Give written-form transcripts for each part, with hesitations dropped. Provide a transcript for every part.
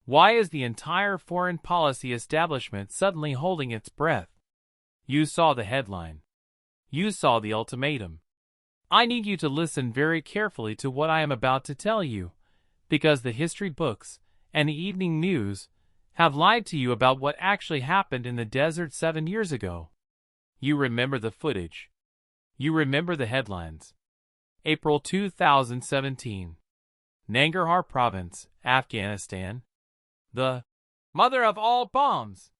Why is the entire foreign policy establishment suddenly holding its breath? You saw the headline. You saw the ultimatum. I need you to listen very carefully to what I am about to tell you, because the history books and the evening news have lied to you about what actually happened in the desert 7 years ago. You remember the footage. You remember the headlines. April 2017. Nangarhar Province, Afghanistan. The mother of all bombs.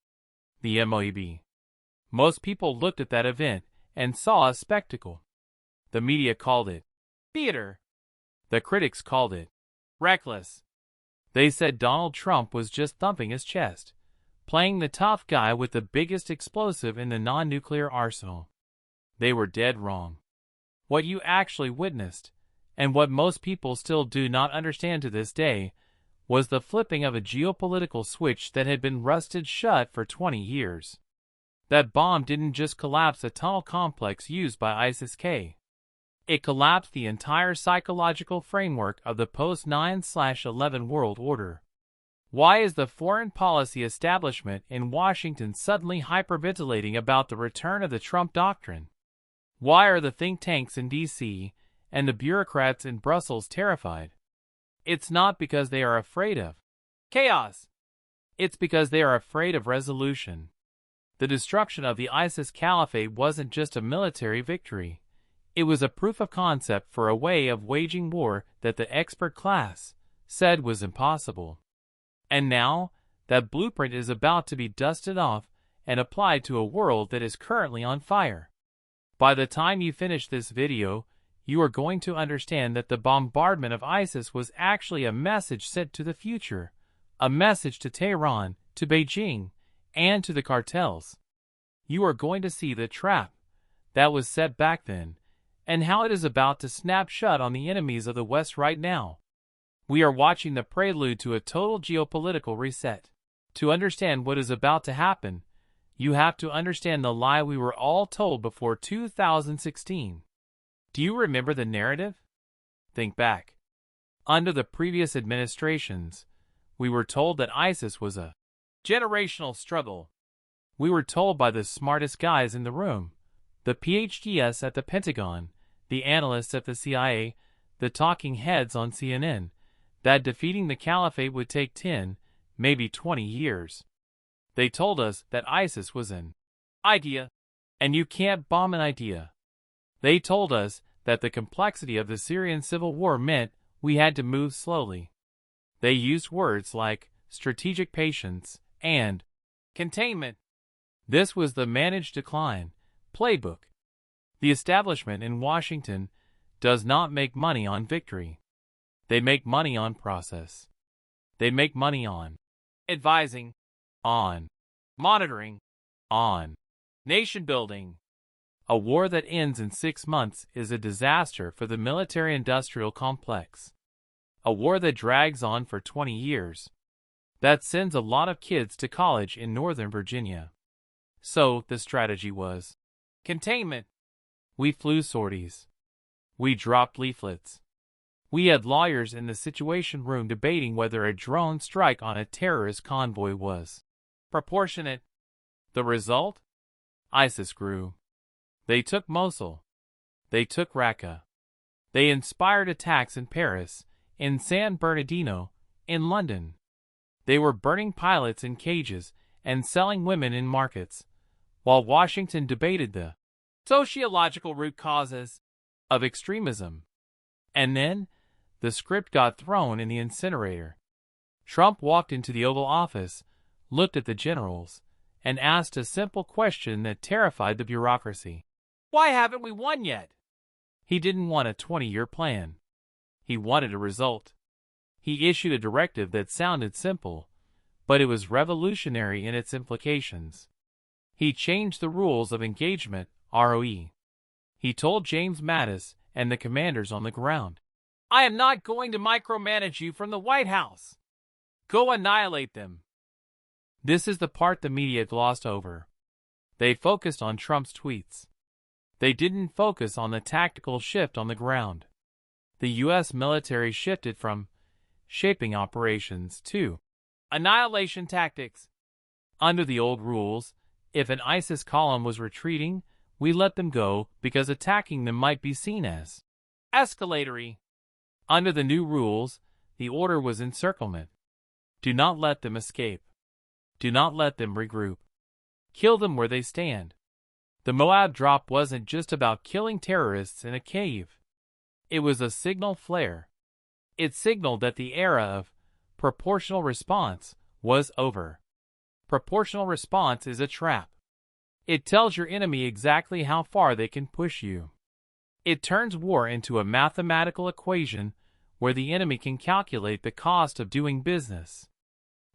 The MOAB. Most people looked at that event and saw a spectacle. The media called it theater. The critics called it reckless. They said Donald Trump was just thumping his chest, playing the tough guy with the biggest explosive in the non-nuclear arsenal. They were dead wrong. What you actually witnessed, and what most people still do not understand to this day, was the flipping of a geopolitical switch that had been rusted shut for 20 years. That bomb didn't just collapse a tunnel complex used by ISIS-K. It collapsed the entire psychological framework of the post-9/11 world order. Why is the foreign policy establishment in Washington suddenly hyperventilating about the return of the Trump doctrine? Why are the think tanks in D.C. and the bureaucrats in Brussels terrified? It's not because they are afraid of chaos. It's because they are afraid of resolution. The destruction of the ISIS Caliphate wasn't just a military victory. It was a proof of concept for a way of waging war that the expert class said was impossible. And now, that blueprint is about to be dusted off and applied to a world that is currently on fire. By the time you finish this video, you are going to understand that the bombardment of ISIS was actually a message sent to the future, a message to Tehran, to Beijing, and to the cartels. You are going to see the trap that was set back then, and how it is about to snap shut on the enemies of the West right now. We are watching the prelude to a total geopolitical reset. To understand what is about to happen, you have to understand the lie we were all told before 2016. Do you remember the narrative? Think back. Under the previous administrations, we were told that ISIS was a generational struggle. We were told by the smartest guys in the room, the PhDs at the Pentagon, the analysts at the CIA, the talking heads on CNN, that defeating the Caliphate would take 10, maybe 20 years. They told us that ISIS was an idea, and you can't bomb an idea. They told us that the complexity of the Syrian civil war meant we had to move slowly. They used words like strategic patience and containment. This was the managed decline playbook. The establishment in Washington does not make money on victory. They make money on process. They make money on advising, on monitoring, on nation building. A war that ends in 6 months is a disaster for the military-industrial complex. A war that drags on for 20 years. That sends a lot of kids to college in Northern Virginia. So, the strategy was containment. We flew sorties. We dropped leaflets. We had lawyers in the Situation Room debating whether a drone strike on a terrorist convoy was proportionate. The result? ISIS grew. They took Mosul. They took Raqqa. They inspired attacks in Paris, in San Bernardino, in London. They were burning pilots in cages and selling women in markets, while Washington debated the sociological root causes of extremism. And then, the script got thrown in the incinerator. Trump walked into the Oval Office, looked at the generals, and asked a simple question that terrified the bureaucracy. Why haven't we won yet? He didn't want a 20-year plan. He wanted a result. He issued a directive that sounded simple, but it was revolutionary in its implications. He changed the rules of engagement, ROE. He told James Mattis and the commanders on the ground, I am not going to micromanage you from the White House. Go annihilate them. This is the part the media glossed over. They focused on Trump's tweets. They didn't focus on the tactical shift on the ground. The U.S. military shifted from shaping operations to Annihilation tactics. Under the old rules, if an ISIS column was retreating, we let them go because attacking them might be seen as escalatory. Under the new rules, the order was encirclement. Do not let them escape. Do not let them regroup. Kill them where they stand. The MOAB drop wasn't just about killing terrorists in a cave. It was a signal flare. It signaled that the era of proportional response was over. Proportional response is a trap. It tells your enemy exactly how far they can push you. It turns war into a mathematical equation where the enemy can calculate the cost of doing business.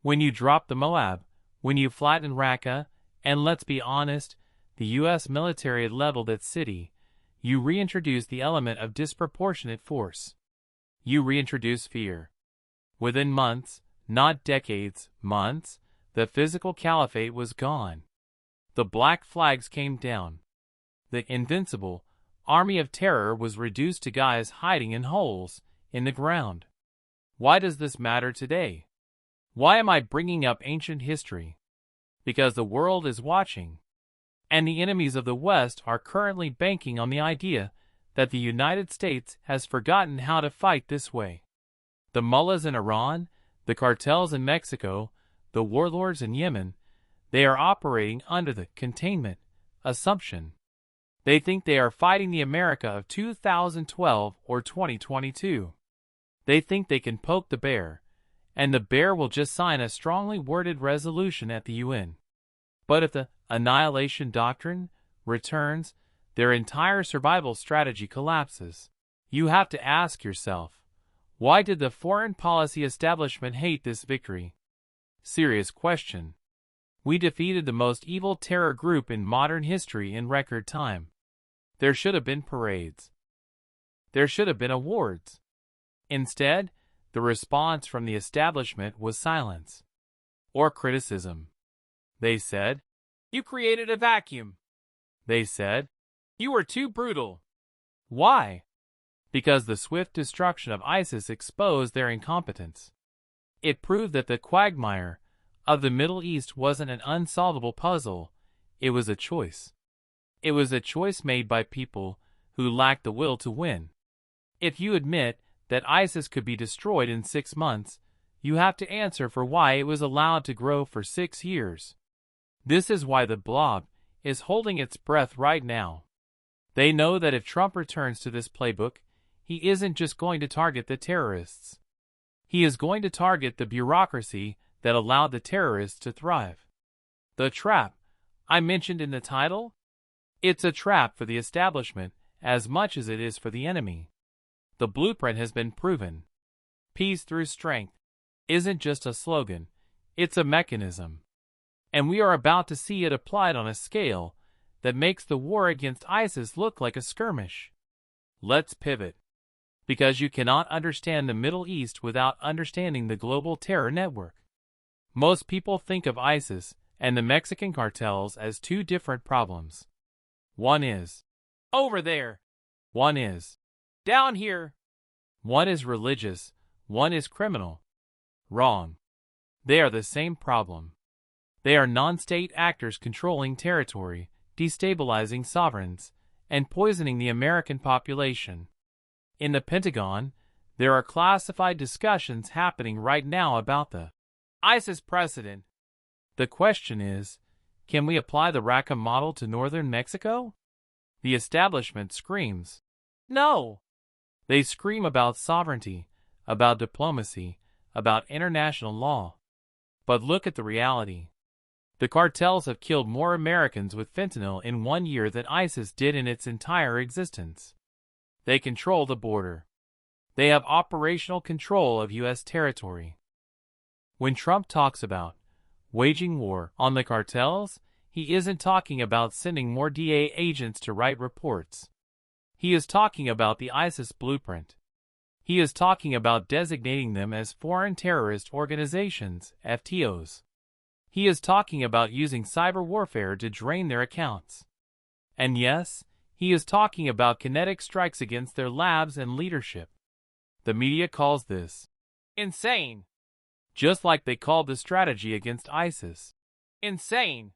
When you drop the MOAB, when you flatten Raqqa, and let's be honest, the U.S. military leveled that city, you reintroduce the element of disproportionate force. You reintroduce fear. Within months, not decades, months, the physical caliphate was gone. The black flags came down. The invincible army of terror was reduced to guys hiding in holes in the ground. Why does this matter today? Why am I bringing up ancient history? Because the world is watching. And the enemies of the West are currently banking on the idea that the United States has forgotten how to fight this way. The mullahs in Iran, the cartels in Mexico, the warlords in Yemen, they are operating under the containment assumption. They think they are fighting the America of 2012 or 2022. They think they can poke the bear, and the bear will just sign a strongly worded resolution at the UN. But if the Annihilation Doctrine returns, their entire survival strategy collapses. You have to ask yourself, why did the foreign policy establishment hate this victory? Serious question. We defeated the most evil terror group in modern history in record time. There should have been parades. There should have been awards. Instead, the response from the establishment was silence. Or criticism. They said, "You created a vacuum." They said, "You were too brutal." Why? Because the swift destruction of ISIS exposed their incompetence. It proved that the quagmire of the Middle East wasn't an unsolvable puzzle, it was a choice. It was a choice made by people who lacked the will to win. If you admit that ISIS could be destroyed in 6 months, you have to answer for why it was allowed to grow for 6 years. This is why the Blob is holding its breath right now. They know that if Trump returns to this playbook, he isn't just going to target the terrorists. He is going to target the bureaucracy that allowed the terrorists to thrive. The trap I mentioned in the title? It's a trap for the establishment as much as it is for the enemy. The blueprint has been proven. Peace through strength isn't just a slogan, it's a mechanism. And we are about to see it applied on a scale that makes the war against ISIS look like a skirmish. Let's pivot. Because you cannot understand the Middle East without understanding the global terror network. Most people think of ISIS and the Mexican cartels as two different problems. One is over there. One is down here. One is religious, one is criminal. Wrong. They are the same problem. They are non-state actors controlling territory, destabilizing sovereigns, and poisoning the American population. In the Pentagon, there are classified discussions happening right now about the ISIS precedent. The question is, can we apply the Raqqa model to northern Mexico? The establishment screams, no. They scream about sovereignty, about diplomacy, about international law. But look at the reality. The cartels have killed more Americans with fentanyl in 1 year than ISIS did in its entire existence. They control the border. They have operational control of U.S. territory. When Trump talks about waging war on the cartels, he isn't talking about sending more DA agents to write reports. He is talking about the ISIS blueprint. He is talking about designating them as foreign terrorist organizations, FTOs. He is talking about using cyber warfare to drain their accounts. And yes, he is talking about kinetic strikes against their labs and leadership. The media calls this insane. just like they called the strategy against ISIS insane.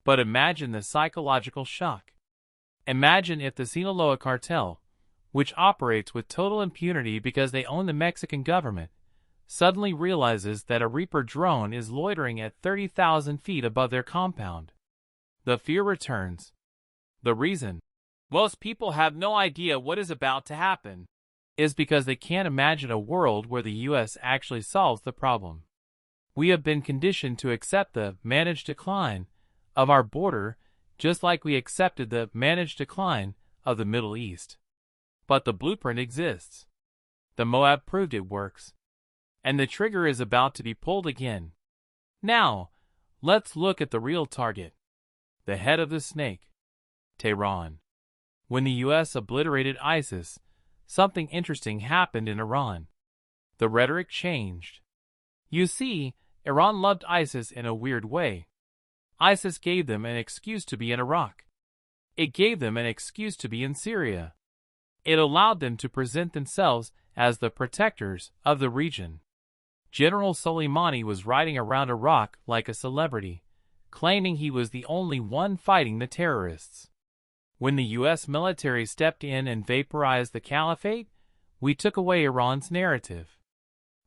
But imagine the psychological shock. Imagine if the Sinaloa cartel, which operates with total impunity because they own the Mexican government, suddenly realizes that a Reaper drone is loitering at 30,000 feet above their compound. The fear returns. The reason most people have no idea what is about to happen is because they can't imagine a world where the U.S. actually solves the problem. We have been conditioned to accept the managed decline of our border just like we accepted the managed decline of the Middle East. But the blueprint exists. The MOAB proved it works. And the trigger is about to be pulled again. Now, let's look at the real target. The head of the snake. Tehran. When the U.S. obliterated ISIS, something interesting happened in Iran. The rhetoric changed. You see, Iran loved ISIS in a weird way. ISIS gave them an excuse to be in Iraq. It gave them an excuse to be in Syria. It allowed them to present themselves as the protectors of the region. General Soleimani was riding around Iraq like a celebrity, claiming he was the only one fighting the terrorists. When the U.S. military stepped in and vaporized the Caliphate, we took away Iran's narrative.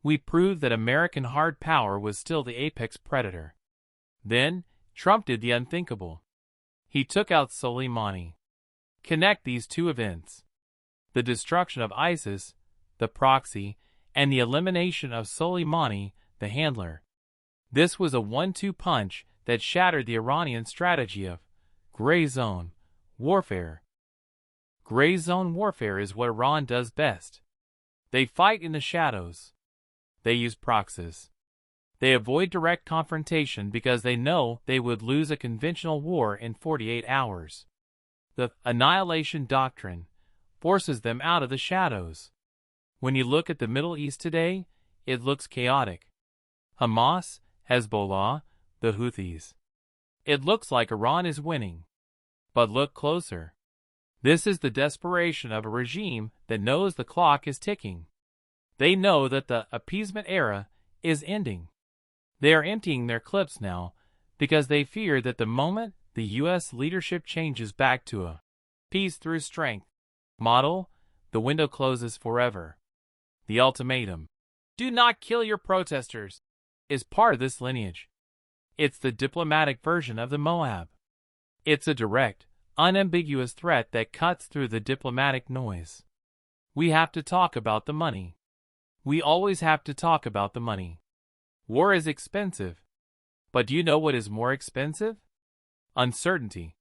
We proved that American hard power was still the apex predator. Then, Trump did the unthinkable. He took out Soleimani. Connect these two events. The destruction of ISIS, the proxy, and the elimination of Soleimani, the handler. This was a 1-2 punch that shattered the Iranian strategy of gray zone warfare. Gray zone warfare is what Iran does best. They fight in the shadows. They use proxies. They avoid direct confrontation because they know they would lose a conventional war in 48 hours. The Annihilation Doctrine forces them out of the shadows. When you look at the Middle East today, it looks chaotic. Hamas, Hezbollah, the Houthis. It looks like Iran is winning. But look closer. This is the desperation of a regime that knows the clock is ticking. They know that the appeasement era is ending. They are emptying their clips now because they fear that the moment the U.S. leadership changes back to a peace through strength model, the window closes forever. The ultimatum, do not kill your protesters, is part of this lineage. It's the diplomatic version of the MOAB. It's a direct, unambiguous threat that cuts through the diplomatic noise. We have to talk about the money. We always have to talk about the money. War is expensive. But do you know what is more expensive? Uncertainty.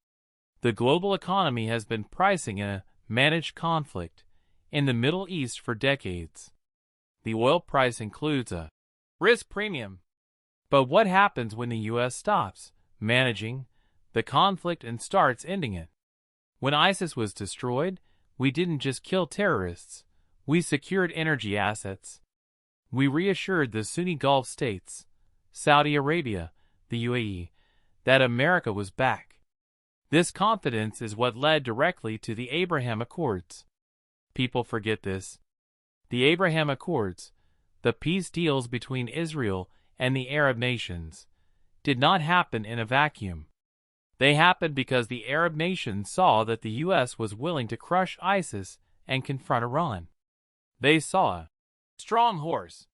The global economy has been pricing in a managed conflict in the Middle East for decades. The oil price includes a risk premium. But what happens when the U.S. stops managing the conflict and starts ending it? When ISIS was destroyed, we didn't just kill terrorists. We secured energy assets. We reassured the Sunni Gulf states, Saudi Arabia, the UAE, that America was back. This confidence is what led directly to the Abraham Accords. People forget this. The Abraham Accords, the peace deals between Israel and the Arab nations, did not happen in a vacuum. They happened because the Arab nations saw that the U.S. was willing to crush ISIS and confront Iran. They saw a strong horse.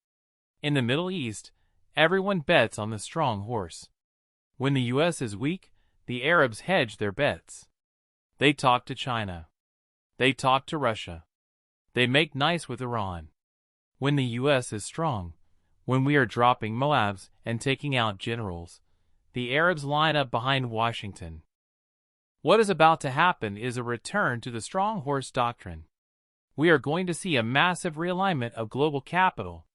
In the Middle East, everyone bets on the strong horse. When the U.S. is weak, the Arabs hedge their bets. They talk to China. They talk to Russia. They make nice with Iran. When the U.S. is strong, when we are dropping MOABs and taking out generals, the Arabs line up behind Washington. What is about to happen is a return to the strong horse doctrine. We are going to see a massive realignment of global capital.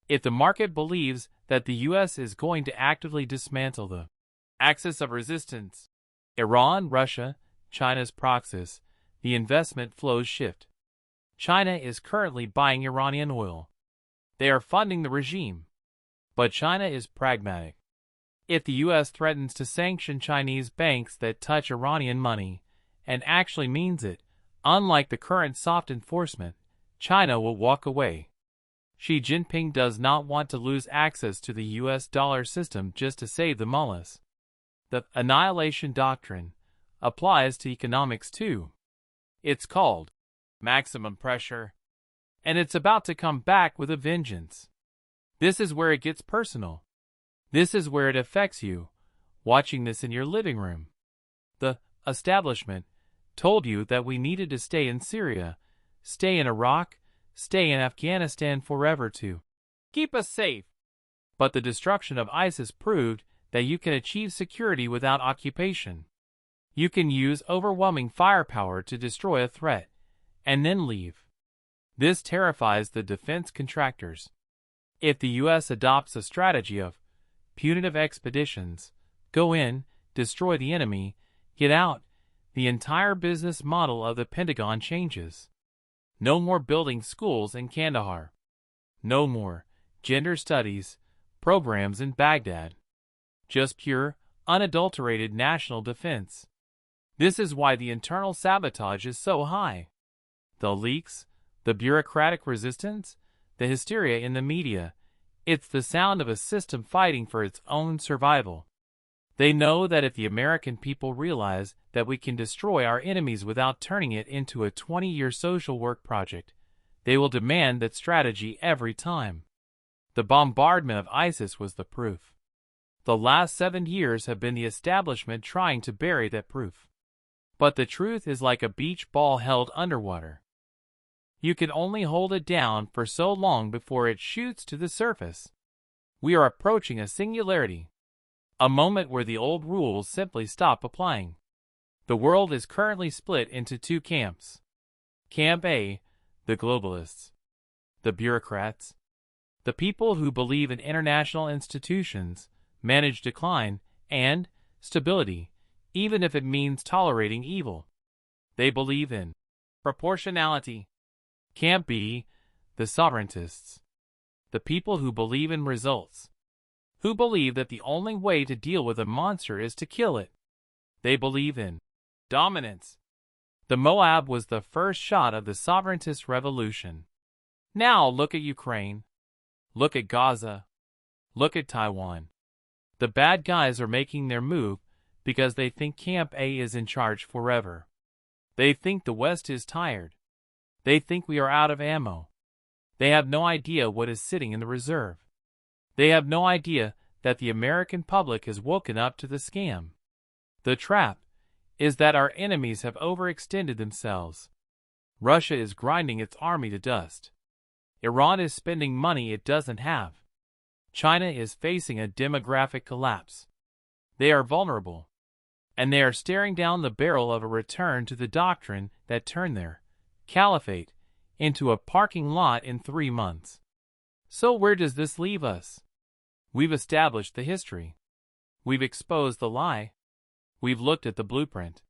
If the market believes that the U.S. is going to actively dismantle the axis of resistance, Iran, Russia, China's proxies, the investment flows shift. China is currently buying Iranian oil. They are funding the regime. But China is pragmatic. If the U.S. threatens to sanction Chinese banks that touch Iranian money, and actually means it, unlike the current soft enforcement, China will walk away. Xi Jinping does not want to lose access to the US dollar system just to save the mullahs. The Annihilation Doctrine applies to economics too. It's called maximum pressure, and it's about to come back with a vengeance. This is where it gets personal. This is where it affects you, watching this in your living room. The establishment told you that we needed to stay in Syria, stay in Iraq, stay in Afghanistan forever to keep us safe. But the destruction of ISIS proved that you can achieve security without occupation. You can use overwhelming firepower to destroy a threat, and then leave. This terrifies the defense contractors. If the U.S. adopts a strategy of punitive expeditions, go in, destroy the enemy, get out, the entire business model of the Pentagon changes. No more building schools in Kandahar. No more gender studies programs in Baghdad. Just pure, unadulterated national defense. This is why the internal sabotage is so high. The leaks, the bureaucratic resistance, the hysteria in the media, it's the sound of a system fighting for its own survival. They know that if the American people realize that we can destroy our enemies without turning it into a 20-year social work project, they will demand that strategy every time. The bombardment of ISIS was the proof. The last 7 years have been the establishment trying to bury that proof. But the truth is like a beach ball held underwater. You can only hold it down for so long before it shoots to the surface. We are approaching a singularity. A moment where the old rules simply stop applying. The world is currently split into two camps. Camp A, the globalists. The bureaucrats. The people who believe in international institutions, manage decline, and stability, even if it means tolerating evil. They believe in proportionality. Camp B, the sovereigntists. The people who believe in results. Who believe that the only way to deal with a monster is to kill it. They believe in dominance. The MOAB was the first shot of the sovereigntist revolution. Now look at Ukraine. Look at Gaza. Look at Taiwan. The bad guys are making their move because they think Camp A is in charge forever. They think the West is tired. They think we are out of ammo. They have no idea what is sitting in the reserve. They have no idea that the American public has woken up to the scam. The trap is that our enemies have overextended themselves. Russia is grinding its army to dust. Iran is spending money it doesn't have. China is facing a demographic collapse. They are vulnerable. And they are staring down the barrel of a return to the doctrine that turned their Caliphate into a parking lot in 3 months. So where does this leave us? We've established the history. We've exposed the lie. We've looked at the blueprint.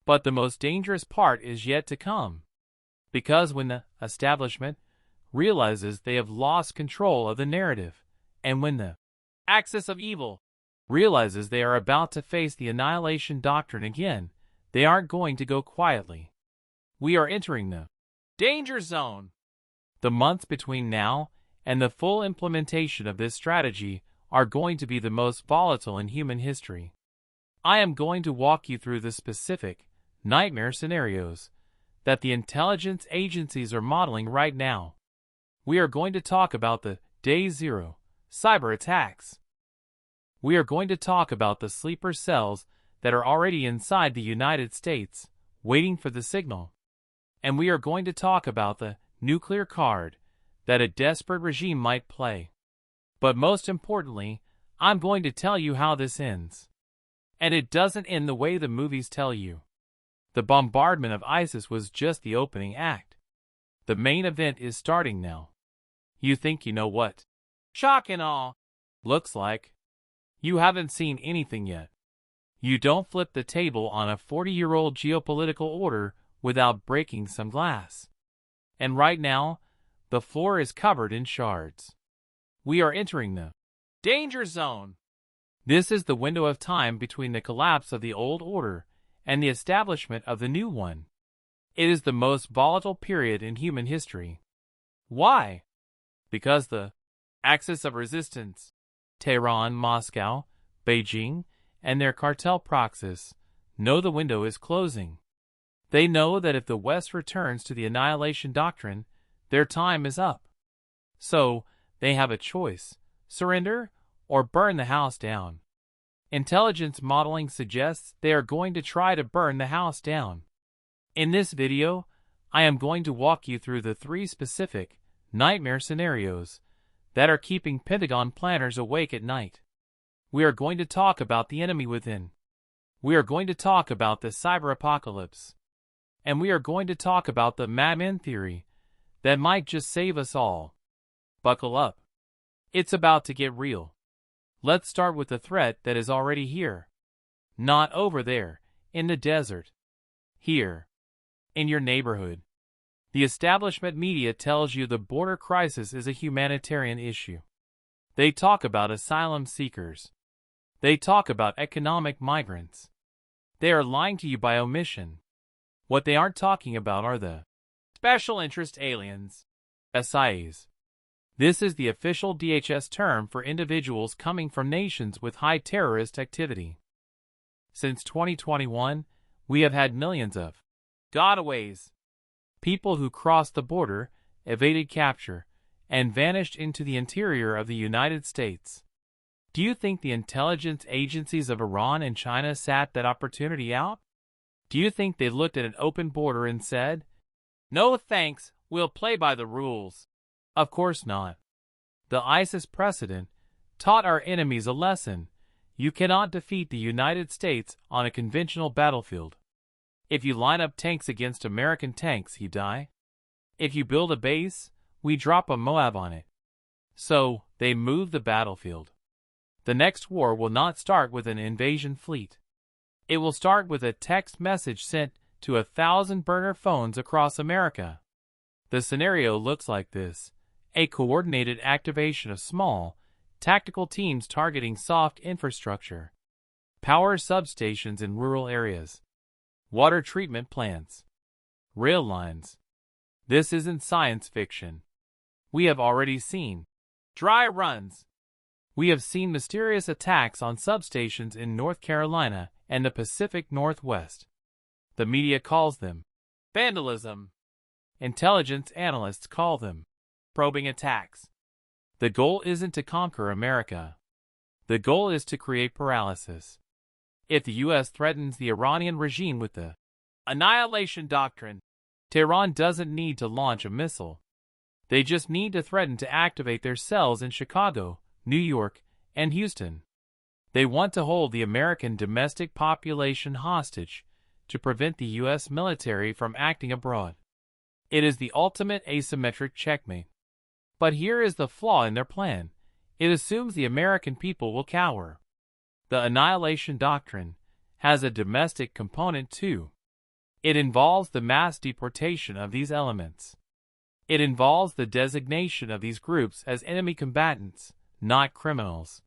But the most dangerous part is yet to come. Because when the establishment realizes they have lost control of the narrative, and when the axis of evil realizes they are about to face the Annihilation Doctrine again, they aren't going to go quietly. We are entering the danger zone. The months between now and the full implementation of this strategy are going to be the most volatile in human history. I am going to walk you through the specific nightmare scenarios that the intelligence agencies are modeling right now. We are going to talk about the Day Zero cyber attacks. We are going to talk about the sleeper cells that are already inside the United States, waiting for the signal. And we are going to talk about the nuclear card that a desperate regime might play. But most importantly, I'm going to tell you how this ends. And it doesn't end the way the movies tell you. The bombardment of ISIS was just the opening act. The main event is starting now. You think you know what shock and awe looks like. You haven't seen anything yet. You don't flip the table on a 40-year-old geopolitical order without breaking some glass. And right now, the floor is covered in shards. We are entering the danger zone. This is the window of time between the collapse of the old order and the establishment of the new one. It is the most volatile period in human history. Why? Because the axis of resistance, Tehran, Moscow, Beijing, and their cartel proxies, know the window is closing. They know that if the West returns to the Annihilation Doctrine, their time is up. So, they have a choice: surrender or burn the house down. Intelligence modeling suggests they are going to try to burn the house down. In this video, I am going to walk you through the 3 specific nightmare scenarios that are keeping Pentagon planners awake at night. We are going to talk about the enemy within. We are going to talk about the cyber apocalypse. And we are going to talk about the madman theory that might just save us all. Buckle up. It's about to get real. Let's start with the threat that is already here. Not over there, in the desert. Here. In your neighborhood. The establishment media tells you the border crisis is a humanitarian issue. They talk about asylum seekers. They talk about economic migrants. They are lying to you by omission. What they aren't talking about are the special interest aliens, SIAs. This is the official DHS term for individuals coming from nations with high terrorist activity. Since 2021, we have had millions of gotaways, people who crossed the border, evaded capture, and vanished into the interior of the United States. Do you think the intelligence agencies of Iran and China sat that opportunity out? Do you think they looked at an open border and said, "No thanks, we'll play by the rules"? Of course not. The ISIS precedent taught our enemies a lesson. You cannot defeat the United States on a conventional battlefield. If you line up tanks against American tanks, you die. If you build a base, we drop a MOAB on it. So, they move the battlefield. The next war will not start with an invasion fleet. It will start with a text message sent to 1,000 burner phones across America. The scenario looks like this: a coordinated activation of small, tactical teams targeting soft infrastructure, power substations in rural areas, water treatment plants, rail lines. This isn't science fiction. We have already seen dry runs. We have seen mysterious attacks on substations in North Carolina and the Pacific Northwest. The media calls them vandalism. Intelligence analysts call them probing attacks. The goal isn't to conquer America. The goal is to create paralysis. If the U.S. threatens the Iranian regime with the Annihilation Doctrine, Tehran doesn't need to launch a missile. They just need to threaten to activate their cells in Chicago, New York, and Houston. They want to hold the American domestic population hostage to prevent the U.S. military from acting abroad. It is the ultimate asymmetric checkmate. But here is the flaw in their plan. It assumes the American people will cower. The Annihilation Doctrine has a domestic component too. It involves the mass deportation of these elements. It involves the designation of these groups as enemy combatants, not criminals.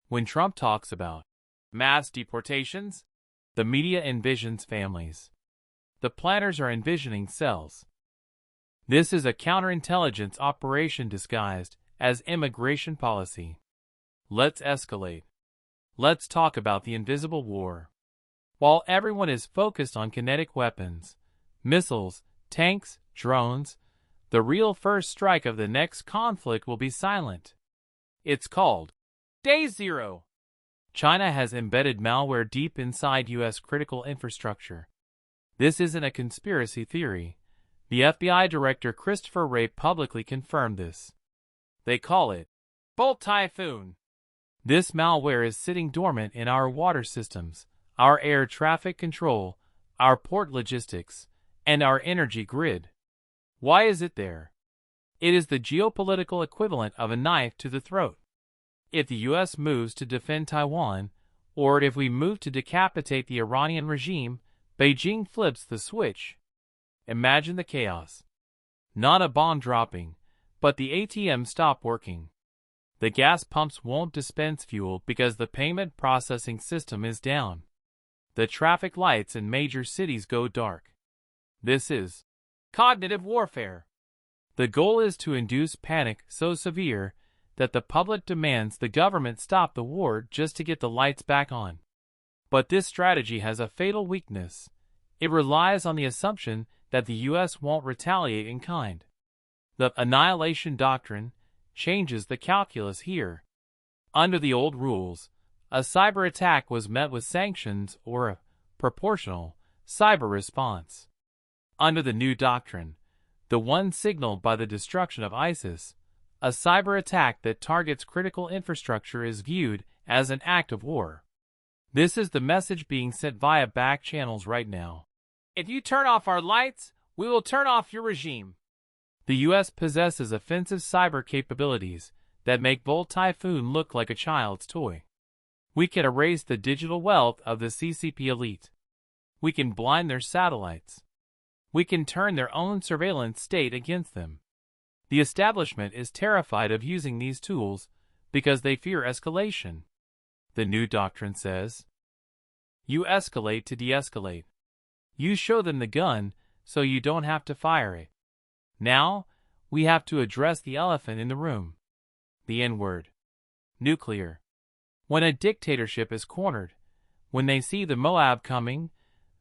When Trump talks about mass deportations, the media envisions families. The planners are envisioning cells. This is a counterintelligence operation disguised as immigration policy. Let's escalate. Let's talk about the invisible war. While everyone is focused on kinetic weapons, missiles, tanks, drones, the real first strike of the next conflict will be silent. It's called Day Zero. China has embedded malware deep inside U.S. critical infrastructure. This isn't a conspiracy theory. The FBI Director Christopher Wray publicly confirmed this. They call it Bolt Typhoon. This malware is sitting dormant in our water systems, our air traffic control, our port logistics, and our energy grid. Why is it there? It is the geopolitical equivalent of a knife to the throat. If the U.S. moves to defend Taiwan, or if we move to decapitate the Iranian regime, Beijing flips the switch. Imagine the chaos. Not a bomb dropping, but the ATMs stop working. The gas pumps won't dispense fuel because the payment processing system is down. The traffic lights in major cities go dark. This is cognitive warfare. The goal is to induce panic so severe that the public demands the government stop the war just to get the lights back on. But this strategy has a fatal weakness. It relies on the assumption that the U.S. won't retaliate in kind. The Annihilation Doctrine changes the calculus here. Under the old rules, a cyber attack was met with sanctions or a proportional cyber response. Under the new doctrine, the one signaled by the destruction of ISIS, a cyber attack that targets critical infrastructure is viewed as an act of war. This is the message being sent via back channels right now. If you turn off our lights, we will turn off your regime. The U.S. possesses offensive cyber capabilities that make Bolt Typhoon look like a child's toy. We can erase the digital wealth of the CCP elite. We can blind their satellites. We can turn their own surveillance state against them. The establishment is terrified of using these tools because they fear escalation. The new doctrine says, you escalate to de-escalate. You show them the gun so you don't have to fire it. Now, we have to address the elephant in the room. The N-word. Nuclear. When a dictatorship is cornered, when they see the MOAB coming,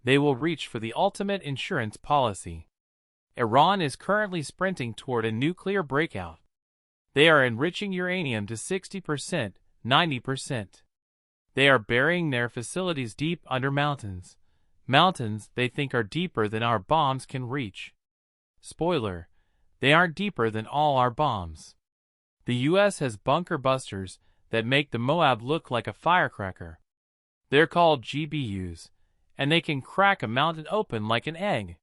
they will reach for the ultimate insurance policy. Iran is currently sprinting toward a nuclear breakout. They are enriching uranium to 60%, 90%. They are burying their facilities deep under mountains. Mountains they think are deeper than our bombs can reach. Spoiler, they aren't deeper than all our bombs. The U.S. has bunker busters that make the MOAB look like a firecracker. They're called GBUs, and they can crack a mountain open like an egg.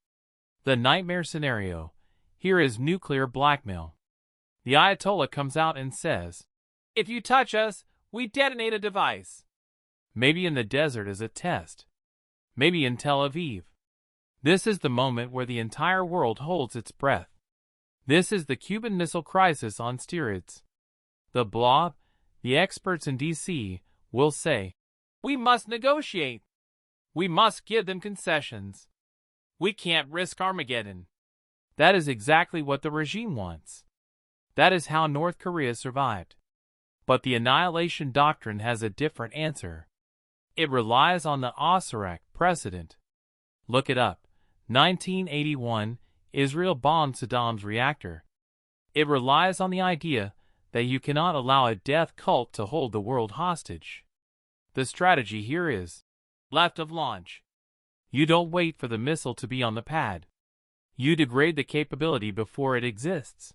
The nightmare scenario here is nuclear blackmail. The Ayatollah comes out and says, if you touch us, we detonate a device. Maybe in the desert as a test. Maybe in Tel Aviv. This is the moment where the entire world holds its breath. This is the Cuban Missile Crisis on steroids. The Blob, the experts in D.C., will say, we must negotiate. We must give them concessions. We can't risk Armageddon. That is exactly what the regime wants. That is how North Korea survived. But the Annihilation Doctrine has a different answer. It relies on the Osirak precedent. Look it up. 1981, Israel bombed Saddam's reactor. It relies on the idea that you cannot allow a death cult to hold the world hostage. The strategy here is left of launch. You don't wait for the missile to be on the pad. You degrade the capability before it exists.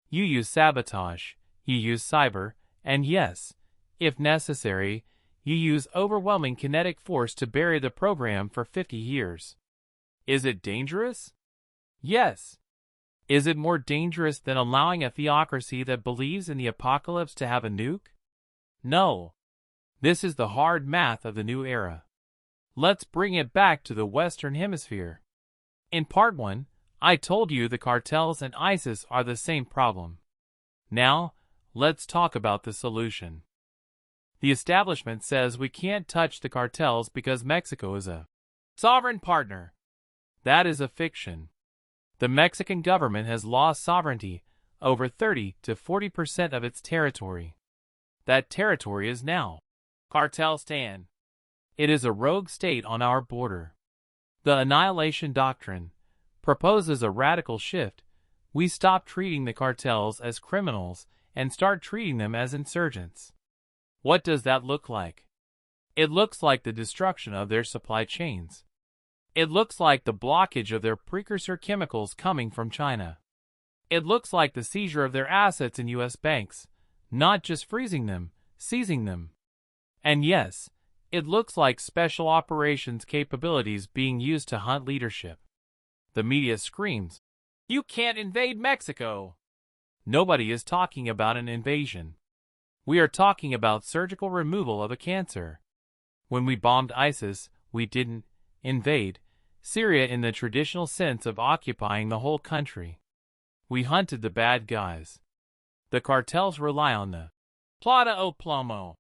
You use sabotage, you use cyber, and yes, if necessary, you use overwhelming kinetic force to bury the program for 50 years. Is it dangerous? Yes. Is it more dangerous than allowing a theocracy that believes in the apocalypse to have a nuke? No. This is the hard math of the new era. Let's bring it back to the Western Hemisphere. In Part 1, I told you the cartels and ISIS are the same problem. Now, let's talk about the solution. The establishment says we can't touch the cartels because Mexico is a sovereign partner. That is a fiction. The Mexican government has lost sovereignty over 30 to 40% of its territory. That territory is now Cartelstan. It is a rogue state on our border. The Annihilation Doctrine proposes a radical shift. We stop treating the cartels as criminals and start treating them as insurgents. What does that look like? It looks like the destruction of their supply chains. It looks like the blockage of their precursor chemicals coming from China. It looks like the seizure of their assets in U.S. banks, not just freezing them, seizing them. And yes, it looks like special operations capabilities being used to hunt leadership. The media screams, "You can't invade Mexico!" Nobody is talking about an invasion. We are talking about surgical removal of a cancer. When we bombed ISIS, we didn't invade Syria in the traditional sense of occupying the whole country. We hunted the bad guys. The cartels rely on the plata o plomo,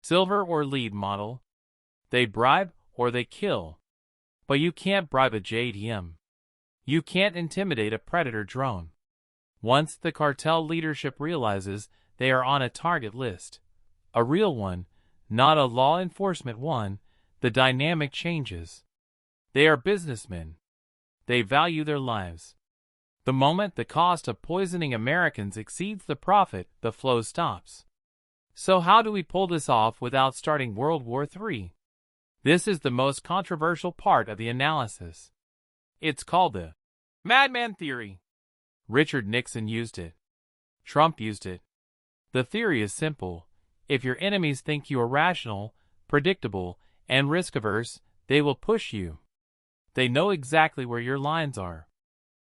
silver or lead model. They bribe or they kill. But you can't bribe a JDM. You can't intimidate a predator drone. Once the cartel leadership realizes they are on a target list, a real one, not a law enforcement one, the dynamic changes. They are businessmen. They value their lives. The moment the cost of poisoning Americans exceeds the profit, the flow stops. So how do we pull this off without starting World War III? This is the most controversial part of the analysis. It's called the madman theory. Richard Nixon used it. Trump used it. The theory is simple. If your enemies think you are rational, predictable, and risk-averse, they will push you. They know exactly where your lines are.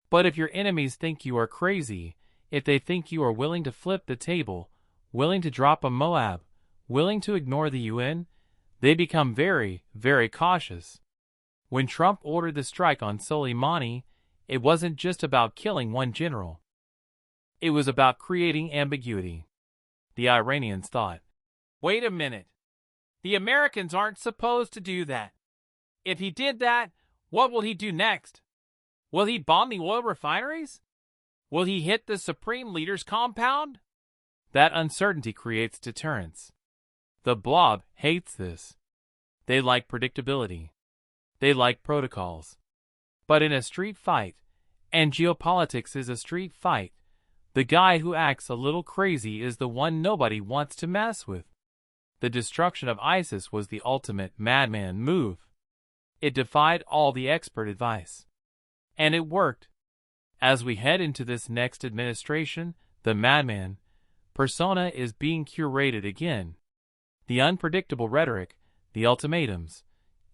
But if your enemies think you are crazy, if they think you are willing to flip the table, willing to drop a MOAB, willing to ignore the UN, they become very, very cautious. When Trump ordered the strike on Soleimani, it wasn't just about killing one general. It was about creating ambiguity. The Iranians thought, wait a minute. The Americans aren't supposed to do that. If he did that, what will he do next? Will he bomb the oil refineries? Will he hit the Supreme Leader's compound? That uncertainty creates deterrence. The Blob hates this. They like predictability. They like protocols. But in a street fight, and geopolitics is a street fight, the guy who acts a little crazy is the one nobody wants to mess with. The destruction of ISIS was the ultimate madman move. It defied all the expert advice. And it worked. As we head into this next administration, the madman persona is being curated again. The unpredictable rhetoric, the ultimatums,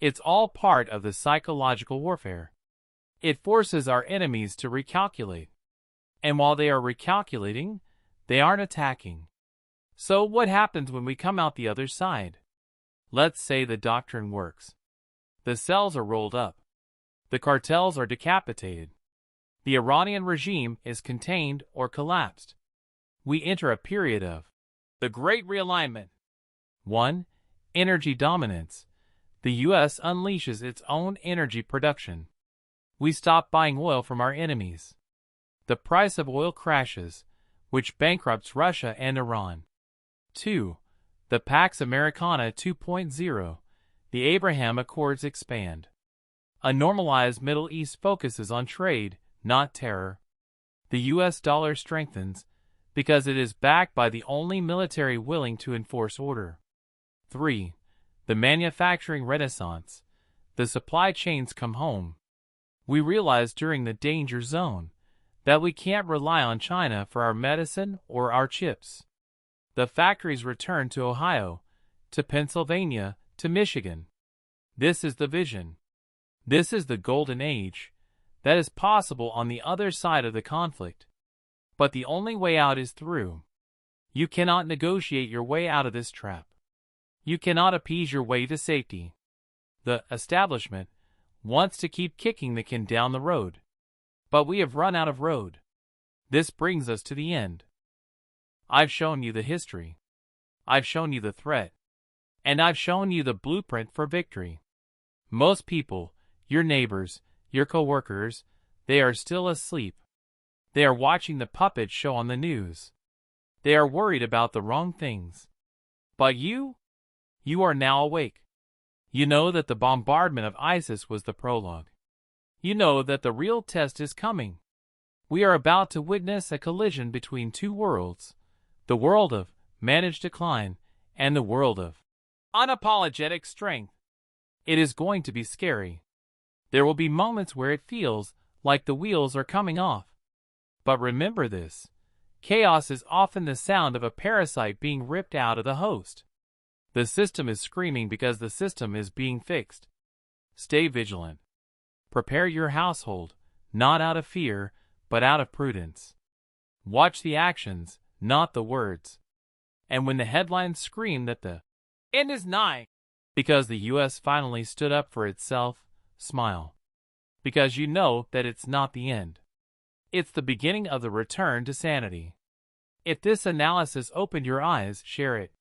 it's all part of the psychological warfare. It forces our enemies to recalculate. And while they are recalculating, they aren't attacking. So what happens when we come out the other side? Let's say the doctrine works. The cells are rolled up. The cartels are decapitated. The Iranian regime is contained or collapsed. We enter a period of the Great Realignment. 1. Energy dominance. The U.S. unleashes its own energy production. We stop buying oil from our enemies. The price of oil crashes, which bankrupts Russia and Iran. 2. The Pax Americana 2.0. The Abraham Accords expand. A normalized Middle East focuses on trade, not terror. The U.S. dollar strengthens because it is backed by the only military willing to enforce order. 3. The manufacturing renaissance. The supply chains come home. We realize during the danger zone that we can't rely on China for our medicine or our chips. The factories return to Ohio, to Pennsylvania, to Michigan. This is the vision. This is the golden age that is possible on the other side of the conflict. But the only way out is through. You cannot negotiate your way out of this trap. You cannot appease your way to safety. The establishment wants to keep kicking the can down the road. But we have run out of road. This brings us to the end. I've shown you the history. I've shown you the threat. And I've shown you the blueprint for victory. Most people, your neighbors, your coworkers, they are still asleep. They are watching the puppet show on the news. They are worried about the wrong things. But you are now awake. You know that the bombardment of ISIS was the prologue. You know that the real test is coming. We are about to witness a collision between two worlds, the world of managed decline and the world of unapologetic strength. It is going to be scary. There will be moments where it feels like the wheels are coming off. But remember this, chaos is often the sound of a parasite being ripped out of the host. The system is screaming because the system is being fixed. Stay vigilant. Prepare your household, not out of fear, but out of prudence. Watch the actions, not the words. And when the headlines scream that the end is nigh, because the U.S. finally stood up for itself, smile. Because you know that it's not the end. It's the beginning of the return to sanity. If this analysis opened your eyes, share it.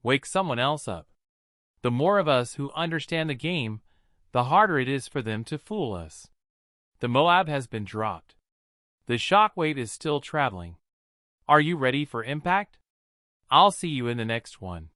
Wake someone else up. The more of us who understand the game, the harder it is for them to fool us. The MOAB has been dropped. The shockwave is still traveling. Are you ready for impact? I'll see you in the next one.